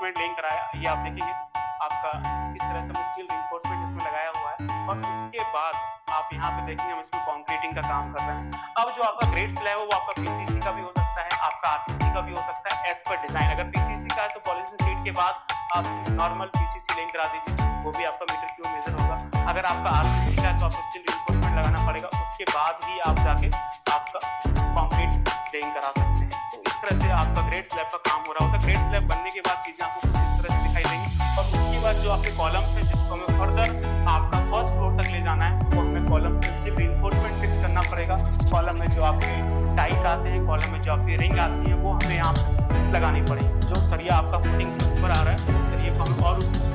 Reinforcement laying कराया, ये आप देखेंगे आपका इस तरह से स्टील रिइंफोर्समेंट इसमें लगाया हुआ है और उसके बाद आप यहाँ पे देखेंगे हम इसमें कंक्रीटिंग का काम कर रहे हैं। अब जो आपका ग्रेड स्लैब है वो आपका पीसीसी का भी हो सकता है, आपका आरसीसी का भी हो सकता है एज पर डिजाइन। अगर पीसीसी का है तो पॉलीथिन शीट के बाद आप नॉर्मल पीसीसी लेइंग करा दीजिए, वो भी आपका मीटर क्यूब मेजर होगा। अगर आपका आरसीसी का है तो आपको स्टील रिइंफोर्समेंट लगाना पड़ेगा, उसके बाद ही आप जाके आपका कंक्रीट लेइंग करा सकते हैं। तो इस तरह से आपका ग्रेड स्लैब का काम हो रहा होता है। ग्रेड स्लैब बनने के बाद चीजें आपको इस तरह से दिखाई देंगी और उसके बाद जो आपके कॉलम्स है जिसको हमें फर्दर आपका फर्स्ट फ्लोर तक ले जाना है, तो हमें कॉलम से स्टील रिइंफोर्समेंट फिक्स करना पड़ेगा। कॉलम में जो आपके टाइस आते हैं, कॉलम में जो आपकी रिंग आती है, वो हमें यहाँ पे लगानी पड़ेगी। जो सरिया आपका फुटिंग से ऊपर आ रहा है उस सरिये को हमें और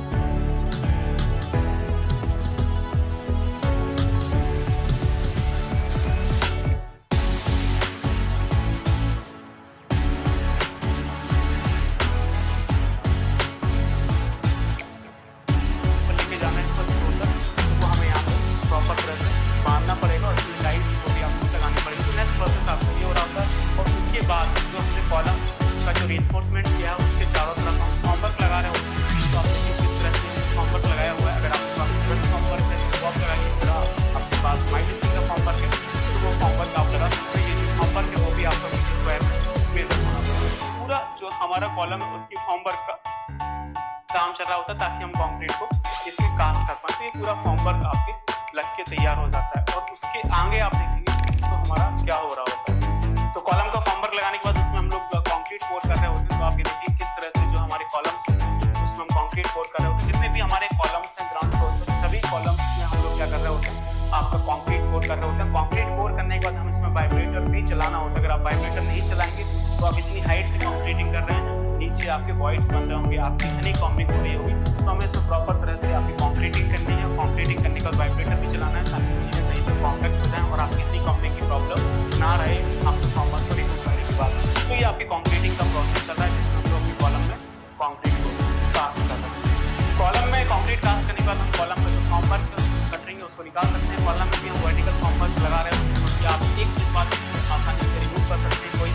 मारना पड़ेगा और इसमें टाइल्स को भी आपको लगानी पड़ेगी। तो नेक्स्ट प्रोसेस आपको ये हो रहा होता है और उसके बाद जो हमने कॉलम का जो रिइंफोर्समेंट किया है उसके चारों तरफ हम फॉर्मवर्क लगा रहे होते हैं। तो आपने किस तरह से फॉर्मवर्क लगाया हुआ है, अगर आपके पास तुरंत फॉर्मवर्क है तो आप लगाइए, अगर आपके पास माइल्ड का फॉर्मवर्क है तो वो फॉर्मवर्क आप लगा सकते हैं। ये जो फॉर्मवर्क है वो भी आपका मीटर स्क्वायर में मेजर होना पड़ेगा। पूरा जो हमारा कॉलम है उसकी फॉर्मवर्क का काम चल रहा होता है ताकि हम कंक्रीट को इसमें कास्ट कर पाए। तो ये पूरा फॉर्मवर्क आपके लग के तैयार हो जाता है और उसके आगे आप देखेंगे तो हमारा क्या हो रहा होता है। तो कॉलम का फॉर्मवर्क लगाने के बाद उसमें हम लोग कंक्रीट पोर कर रहे होते हैं। तो आप ये देखिए किस तरह से जो हमारे कॉलम्स हैं उसमें हम कंक्रीट पोर कर रहे होते हैं। जितने भी हमारे कॉलम्स हैं ग्राउंड फ्लोर पर सभी कॉलम्स में हम लोग क्या कर रहे होते हैं, आपका कंक्रीट पोर कर रहे होते हैं। कंक्रीट पोर करने के बाद हम इसमें वाइब्रेटर भी चलाना होता है। अगर आप वाइब्रेटर नहीं चलाएंगे तो आप इतनी हाइट से कंक्रीटिंग कर रहे हैं, नीचे आपके वॉइड्स बन रहे होंगे, आपकी हनी कॉम्बिंग हो रही होगी, तो हमें इसमें प्रॉपर तरह से आपकी कंक्रीटिंग करनी है। कंक्रीटिंग करने के बाद वाइब्रेटर भी चलाना है ताकि चीजें सही से कॉम्पैक्ट हो जाएं और आपकी हनी कॉम्बिंग की प्रॉब्लम ना रहे आपके फॉर्मवर्क को रिमूव करने के बाद। तो ये आपकी कंक्रीटिंग का प्रोसेस चल रहा है जिसमें हम लोग अपनी कॉलम में कंक्रीट को कास्ट कर सकते हैं। कॉलम में कंक्रीट कास्ट करने के बाद हम कॉलम में जो फॉर्मवर्क कटरिंग है उसको निकाल सकते हैं। कॉलम में भी हम वर्टिकल फॉर्मवर्क लगा रहे हैं उसकी आप एक के बाद आसानी से रिमूव कर सकते हैं, कोई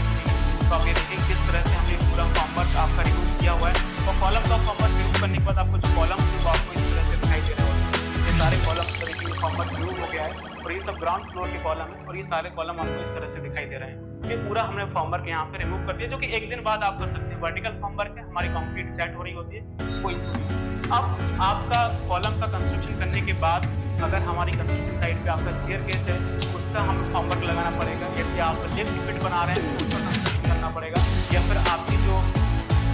तो आप ये देखिए किस तरह से हमने पूरा फॉर्मवर्क आपका रिमूव किया हुआ है। और कॉलम का फॉर्मवर्क रिमूव करने के बाद आपको जो कॉलम है वो आपको इस तरह से दिखाई दे रहे होते हैं। ये सारे कॉलम इस तरह के फॉर्मवर्क रिमूव हो गया है और ये सब ग्राउंड फ्लोर के कॉलम है और ये सारे कॉलम आपको इस तरह से दिखाई दे रहे हैं। ये पूरा हमने फॉर्मवर्क यहाँ पे रिमूव कर दिया, जो कि एक दिन बाद आप कर सकते हैं। वर्टिकल फॉर्मवर्क है, हमारी कंक्रीट सेट हो रही होती है, कोई इशू नहीं। अब आपका कॉलम का कंस्ट्रक्शन करने के बाद अगर हमारी कंस्ट्रक्शन साइड पे आपका स्टेयरकेस है उसका हमें फॉर्मवर्क लगाना पड़ेगा। यदि आप लिफ्ट फिट बना रहे हैं उसका कंस्ट्रक्शन करना पड़ेगा, या फिर आपकी जो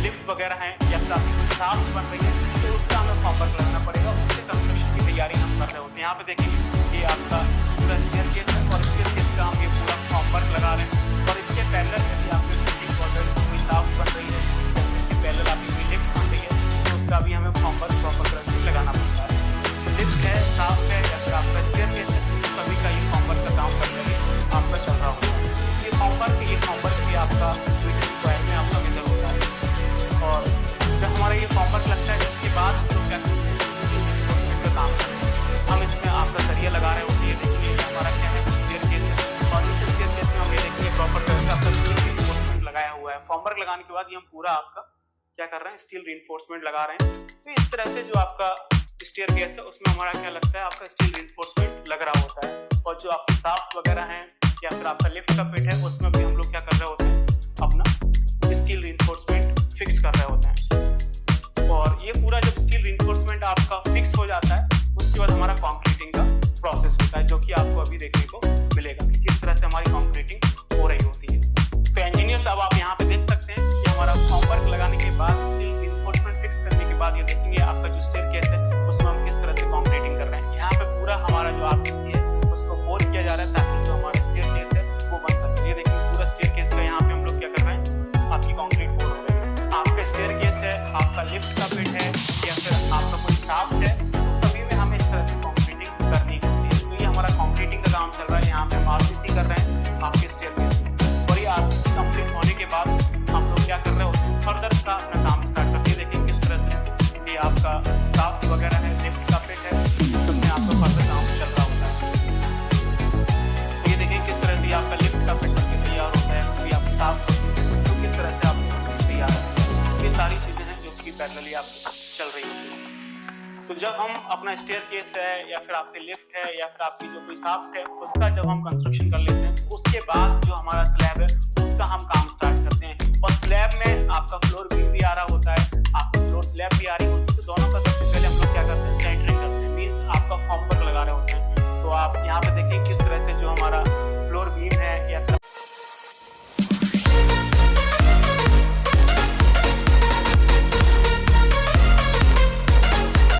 लिफ्ट वगैरह है या फिर आपकी कोई शाफ्ट बन रही है तो उसका हमें फॉर्मवर्क लगाना पड़ेगा। उससे कंस्ट्रक्शन की तैयारी हम कर रहे होते हैं। यहाँ पे देखेंगे ये आपका पूरा स्टेयरकेस है और स्टेयरकेस का हम ये पूरा फॉर्मवर्क लगा रहे हैं और इसके पैरेलल यदि आपके बिल्डिंग ऑर्डर कोई शाफ्ट बन रही है या फिर इसके पैरेलल आपकी कोई लिफ्ट बन रही है तो उसका भी हमें फॉर्मवर्क प्रॉपर तरह से लगाना पड़ता है। लिफ्ट है, शाफ्ट है या फिर आपका स्टेयरकेस है, सभी का ये फॉर्मवर्क का काम करने के लिए आपका चल रहा होता है। ये फॉर्मवर्क भी आपका मीटर स्क्वायर में आपका मेजर होता है और जब हमारा ये फॉर्मवर्क लगता है इसके बाद तो क्या का काम करते हैं हम इसमें आपका सरिया लगा रहे होते हैं। देखिए ये हमारा क्या है स्टेयरकेस है और इस स्टेयरकेस में हम ये देखिए प्रॉपर तरह से आपका स्टील रिइंफोर्समेंट लगाया हुआ है। फॉर्मवर्क लगाने के बाद ये हम पूरा आपका क्या कर रहे हैं, स्टील रिइंफोर्समेंट लगा रहे हैं। तो इस तरह से जो आपका स्टेयरकेस है उसमें हमारा क्या लगता है, आपका स्टील रिइंफोर्समेंट लग रहा होता है। और जो आपकी शाफ्ट वगैरह है या फिर आपका लिफ्ट का पिट है उसमें भी हम लोग क्या कर रहे होते हैं, अपना स्टील रिइंफोर्समेंट फिक्स कर रहे होते हैं। और ये पूरा जब स्टील रिइंफोर्समेंट आपका फिक्स हो जाता है उसके बाद हमारा कंक्रीटिंग का प्रोसेस होता है, जो कि आपको अभी देखने को मिलेगा कि किस तरह से हमारी कंक्रीटिंग हो रही होती है। तो इंजीनियर्स अब आप यहाँ पे देख सकते हैं कि हमारा फॉर्मवर्क लगाने के बाद स्टील रिइंफोर्समेंट फिक्स करने के बाद ये देखेंगे आपका जो स्टेयरकेस है उसमें हम किस तरह से कंक्रीटिंग कर रहे हैं। यहाँ पे पूरा हमारा जो आरसीसी है उसको पोर किया जा रहा है ताकि जो हमारा स्टेयरकेस है वो बन सके। ये देखिए पूरा स्टेयरकेस का यहाँ पे हम लोग क्या कर रहे हैं, आपकी कंक्रीट पोर हो रही है। आपका स्टेयरकेस है, आपका लिफ्ट का पिट है या फिर आपका कोई शाफ्ट है, तो सभी में हमें इस तरह से कंक्रीटिंग करनी होती है। तो ये हमारा कंक्रीटिंग का काम चल रहा है। यहाँ पे हम आरसीसी कर रहे हैं आपके स्टेयरकेस और ये आरसीसी कंप्लीट होने के बाद हम लोग क्या कर रहे होते हैं, फर्दर का अपना काम स्टार्ट करते हैं। देखिए किस तरह से ये आपका शाफ्ट वगैरह है, लिफ्ट का पिट है, उसमें आपका फर्दर काम चल रहा होता है। गली आपकी चल रही होती है। तो जब हम अपना स्टेयरकेस है या फिर आपकी लिफ्ट है या फिर आपकी जो कोई शाफ्ट है उसका जब हम कंस्ट्रक्शन कर लेते हैं, उसके बाद जो हमारा स्लैब है उसका हम काम स्टार्ट करते हैं। और स्लैब में आपका फ्लोर बीम भी आ रहा होता है, आपका फ्लोर स्लैब भी आ रही होती है। तो दोनों का सबसे पहले हम लोग क्या करते हैं, सेंटरिंग करते हैं, मीन्स आपका फॉर्म वर्क लगा रहे होते हैं। तो आप यहाँ पे देखिए किस तरह से जो हमारा फ्लोर बीम है या